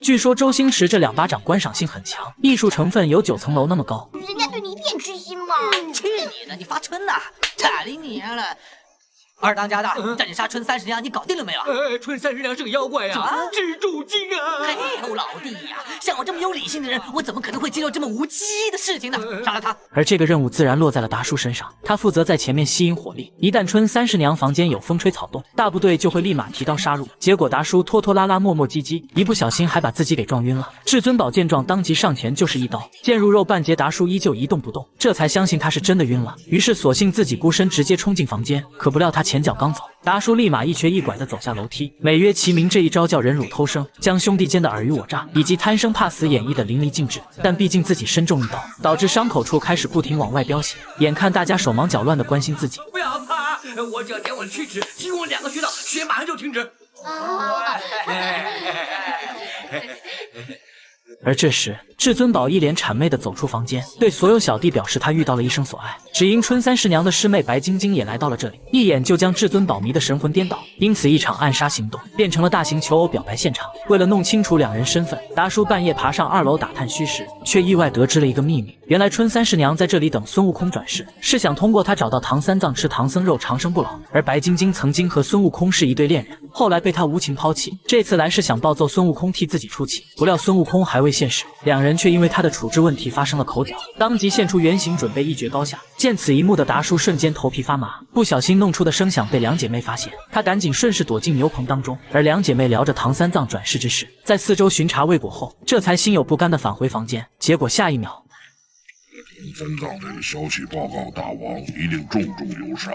据说周星驰这2巴掌观赏性很强，艺术成分有9层楼那么高。人家对你一点痴心嘛！去你的！你发春呐，太灵娘了！二当家的，叫你杀春30娘，你搞定了没有？春30娘是个妖怪呀，蜘蛛精啊！嘿呦，老弟呀，像我这么有理性的人，我怎么可能会接受这么无稽的事情呢？杀了他！而这个任务自然落在了达叔身上，他负责在前面吸引火力，一旦春30娘房间有风吹草动，大部队就会立马提刀杀入。结果达叔拖拖拉拉、磨磨唧唧，一不小心还把自己给撞晕了。至尊宝见状，当即上前就是一刀，剑入肉半截，达叔依旧一动不动，这才相信他是真的晕了，于是索性自己孤身直接冲进房间。可不料他前脚刚走，达叔立马一瘸一拐地走下楼梯。美曰其名，这一招叫忍辱偷生，将兄弟间的尔虞我诈以及贪生怕死演绎得淋漓尽致。但毕竟自己身中一刀，导致伤口处开始不停往外飙血。眼看大家手忙脚乱地关心自己，不要怕，我只要点我的屈指，经过2个穴道，血马上就停止。而这时，至尊宝一脸谄媚地走出房间，对所有小弟表示他遇到了一生所爱。只因春30娘的师妹白晶晶也来到了这里，一眼就将至尊宝迷得神魂颠倒，因此一场暗杀行动变成了大型求偶表白现场。为了弄清楚2人身份，达叔半夜爬上2楼打探虚实，却意外得知了一个秘密。原来春30娘在这里等孙悟空转世，是想通过他找到唐三藏吃唐僧肉长生不老。而白晶晶曾经和孙悟空是一对恋人，后来被他无情抛弃，这次来是想暴揍孙悟空替自己出气。不料孙悟空还未现世，2人却因为他的处置问题发生了口角，当即现出原形准备一决高下。见此一幕的达叔瞬间头皮发麻，不小心弄出的声响被2姐妹发现，他赶紧顺势躲进牛棚当中。而2姐妹聊着唐三藏转世之事，在四周巡查未果后，这才心有不甘地返回房间。结果下一秒，唐三藏这个消息报告大王，一定重重有赏。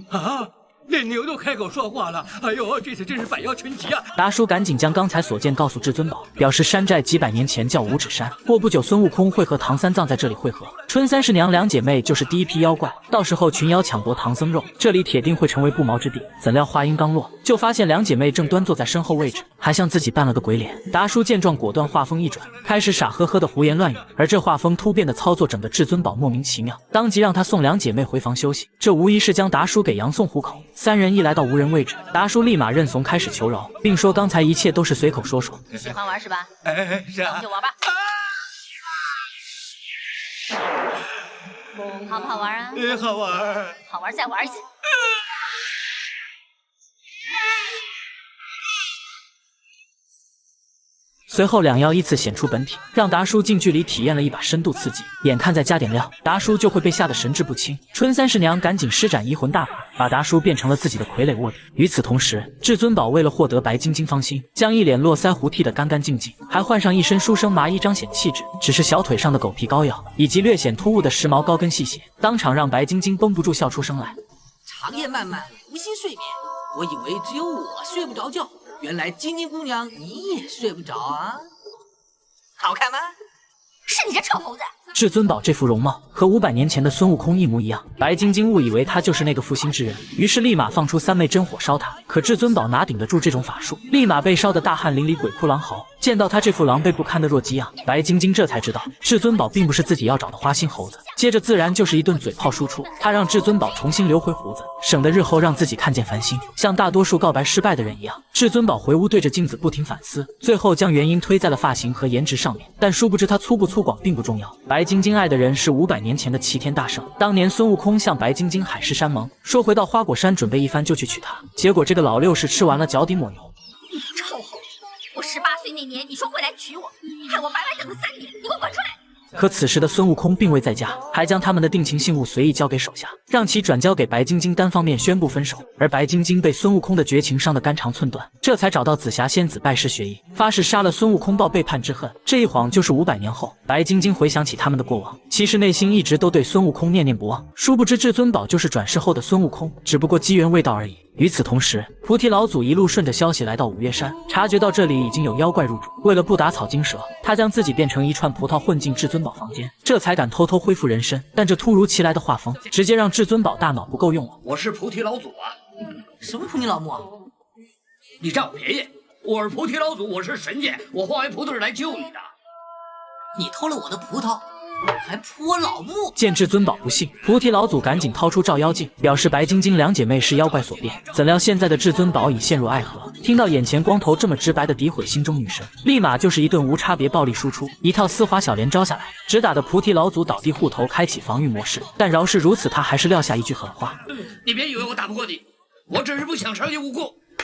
啊！连牛都开口说话了，哎呦，这次真是百妖群集啊！达叔赶紧将刚才所见告诉至尊宝，表示山寨几百年前叫五指山，过不久孙悟空会和唐三藏在这里会合，春30娘2姐妹就是第一批妖怪，到时候群妖抢夺唐僧肉，这里铁定会成为不毛之地。怎料话音刚落，就发现2姐妹正端坐在身后位置，还向自己扮了个鬼脸。达叔见状，果断话锋一转，开始傻呵呵的胡言乱语，而这画风突变的操作整得至尊宝莫名其妙，当即让他送2姐妹回房休息，这无疑是将达叔给洋送虎口。3人一来到无人位置，达叔立马认怂，开始求饶，并说刚才一切都是随口说说。你喜欢玩是吧？是啊，就玩吧。好不好玩啊？好玩，好玩再玩一次。随后2妖依次显出本体，让达叔近距离体验了一把深度刺激。眼看再加点料，达叔就会被吓得神志不清。春30娘赶紧施展移魂大法，把达叔变成了自己的傀儡卧底。与此同时，至尊宝为了获得白晶晶芳心，将一脸络腮胡剃得干干净净，还换上一身书生麻衣彰显气质，只是小腿上的狗皮膏药以及略显突兀的时髦高跟细鞋，当场让白晶晶绷不住笑出声来。长夜漫漫，无心睡眠，我以为只有我睡不着觉，原来晶晶姑娘你也睡不着啊？好看吗？是你这臭猴子！至尊宝这副容貌和500年前的孙悟空一模一样，白晶晶误以为他就是那个负心之人，于是立马放出3昧真火烧他。可至尊宝哪顶得住这种法术，立马被烧得大汗淋漓，鬼哭狼嚎。见到他这副狼狈不堪的弱鸡样，白晶晶这才知道至尊宝并不是自己要找的花心猴子。接着自然就是一顿嘴炮输出，他让至尊宝重新留回胡子，省得日后让自己看见烦心。像大多数告白失败的人一样，至尊宝回屋对着镜子不停反思，最后将原因推在了发型和颜值上面。但殊不知他粗不粗犷并不重要，白晶晶爱的人是500年前的齐天大圣。当年孙悟空向白晶晶海誓山盟，说回到花果山准备一番就去娶她，结果这个老六是吃完了脚底抹油。你臭猴子！我18岁那年你说会来娶我，害我白白等了3年，你给我滚出来！可此时的孙悟空并未在家，还将他们的定情信物随意交给手下，让其转交给白晶晶，单方面宣布分手。而白晶晶被孙悟空的绝情伤得肝肠寸断，这才找到紫霞仙子拜师学艺，发誓杀了孙悟空报背叛之恨。这一晃就是500年后，白晶晶回想起他们的过往，其实内心一直都对孙悟空念念不忘。殊不知至尊宝就是转世后的孙悟空，只不过机缘未到而已。与此同时，菩提老祖一路顺着消息来到五岳山，察觉到这里已经有妖怪入住。为了不打草惊蛇，他将自己变成一串葡萄混进至尊宝房间，这才敢偷偷恢复人身。但这突如其来的画风，直接让至尊宝大脑不够用了。我是菩提老祖啊！什么菩提老母啊？你占我便宜！我是菩提老祖，我是神仙，我化为葡萄是来救你的。你偷了我的葡萄？还泼老木。见至尊宝不信，菩提老祖赶紧掏出照妖镜，表示白晶晶两姐妹是妖怪所变。怎料现在的至尊宝已陷入爱河，听到眼前光头这么直白的诋毁心中女神，立马就是一顿无差别暴力输出，一套丝滑小连招下来，直打得菩提老祖倒地护头，开启防御模式。但饶是如此，他还是撂下一句狠话：你别以为我打不过你，我只是不想伤及无辜。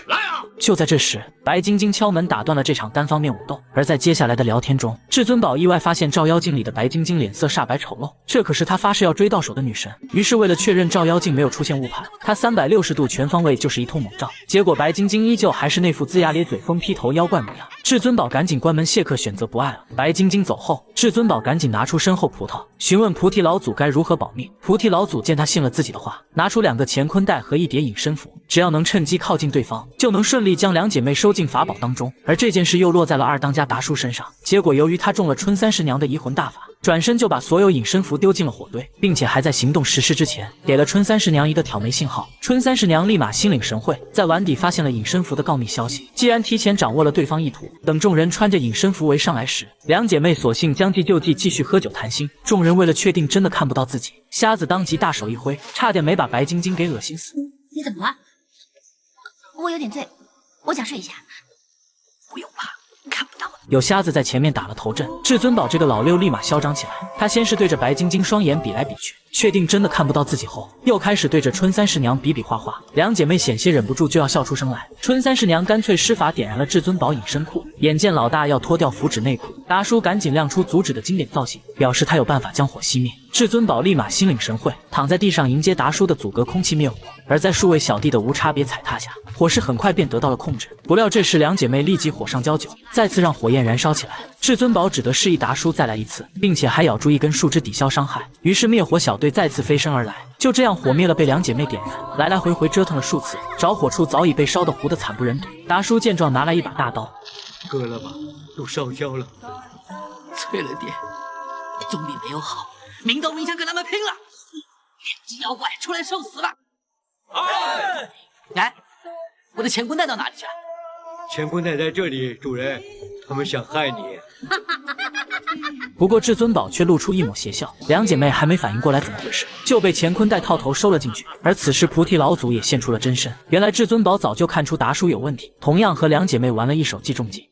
来啊！就在这时，白晶晶敲门打断了这场单方面舞斗。而在接下来的聊天中，至尊宝意外发现照妖镜里的白晶晶脸色煞白丑陋，这可是他发誓要追到手的女神。于是为了确认照妖镜没有出现误判，他360度全方位就是一通猛照。结果白晶晶依旧还是那副龇牙咧嘴、疯批头妖怪模样。至尊宝赶紧关门谢客，选择不爱了。白晶晶走后，至尊宝赶紧拿出身后葡萄，询问菩提老祖该如何保命。菩提老祖见他信了自己的话，拿出2个乾坤袋和1叠隐身符，只要能趁机靠近对方，就能顺利将两姐妹收进法宝当中。而这件事又落在了二当家达叔身上，结果由于他中了春三十娘的移魂大法，转身就把所有隐身符丢进了火堆，并且还在行动实施之前给了春三十娘一个挑眉信号。春三十娘立马心领神会，在碗底发现了隐身符的告密消息。既然提前掌握了对方意图，等众人穿着隐身符围上来时，两姐妹索性将计就计，继续喝酒谈心。众人为了确定真的看不到自己，瞎子当即大手一挥，差点没把白晶晶给恶心死。你怎么了？我有点醉，我想睡一下。不用怕，看不到我。有瞎子在前面打了头阵，至尊宝这个老六立马嚣张起来。他先是对着白晶晶双眼比来比去，确定真的看不到自己后，又开始对着春三十娘比比划划。两姐妹险些忍不住就要笑出声来。春三十娘干脆施法点燃了至尊宝隐身库，眼见老大要脱掉符纸内裤，达叔赶紧亮出阻止的经典造型，表示他有办法将火熄灭。至尊宝立马心领神会，躺在地上迎接达叔的阻隔空气灭火。而在数位小弟的无差别踩踏下，火势很快便得到了控制。不料这时两姐妹立即火上浇酒，再次让火焰燃烧起来。至尊宝只得示意达叔再来一次，并且还咬住一根树枝抵消伤害。于是灭火小队再次飞身而来，就这样火灭了被两姐妹点燃。来来回回折腾了数次，着火处早已被烧得糊得惨不忍睹。达叔见状拿来一把大刀，割了吧，都烧焦了。脆了点，总比没有好。明刀明枪跟他们拼了！两只妖怪出来受死吧！哎，我的乾坤袋到哪里去了？乾坤袋在这里，主人，他们想害你。不过至尊宝却露出一抹邪笑，两姐妹还没反应过来怎么回事，就被乾坤袋套头收了进去。而此时菩提老祖也现出了真身，原来至尊宝早就看出达叔有问题，同样和两姐妹玩了一手计中计。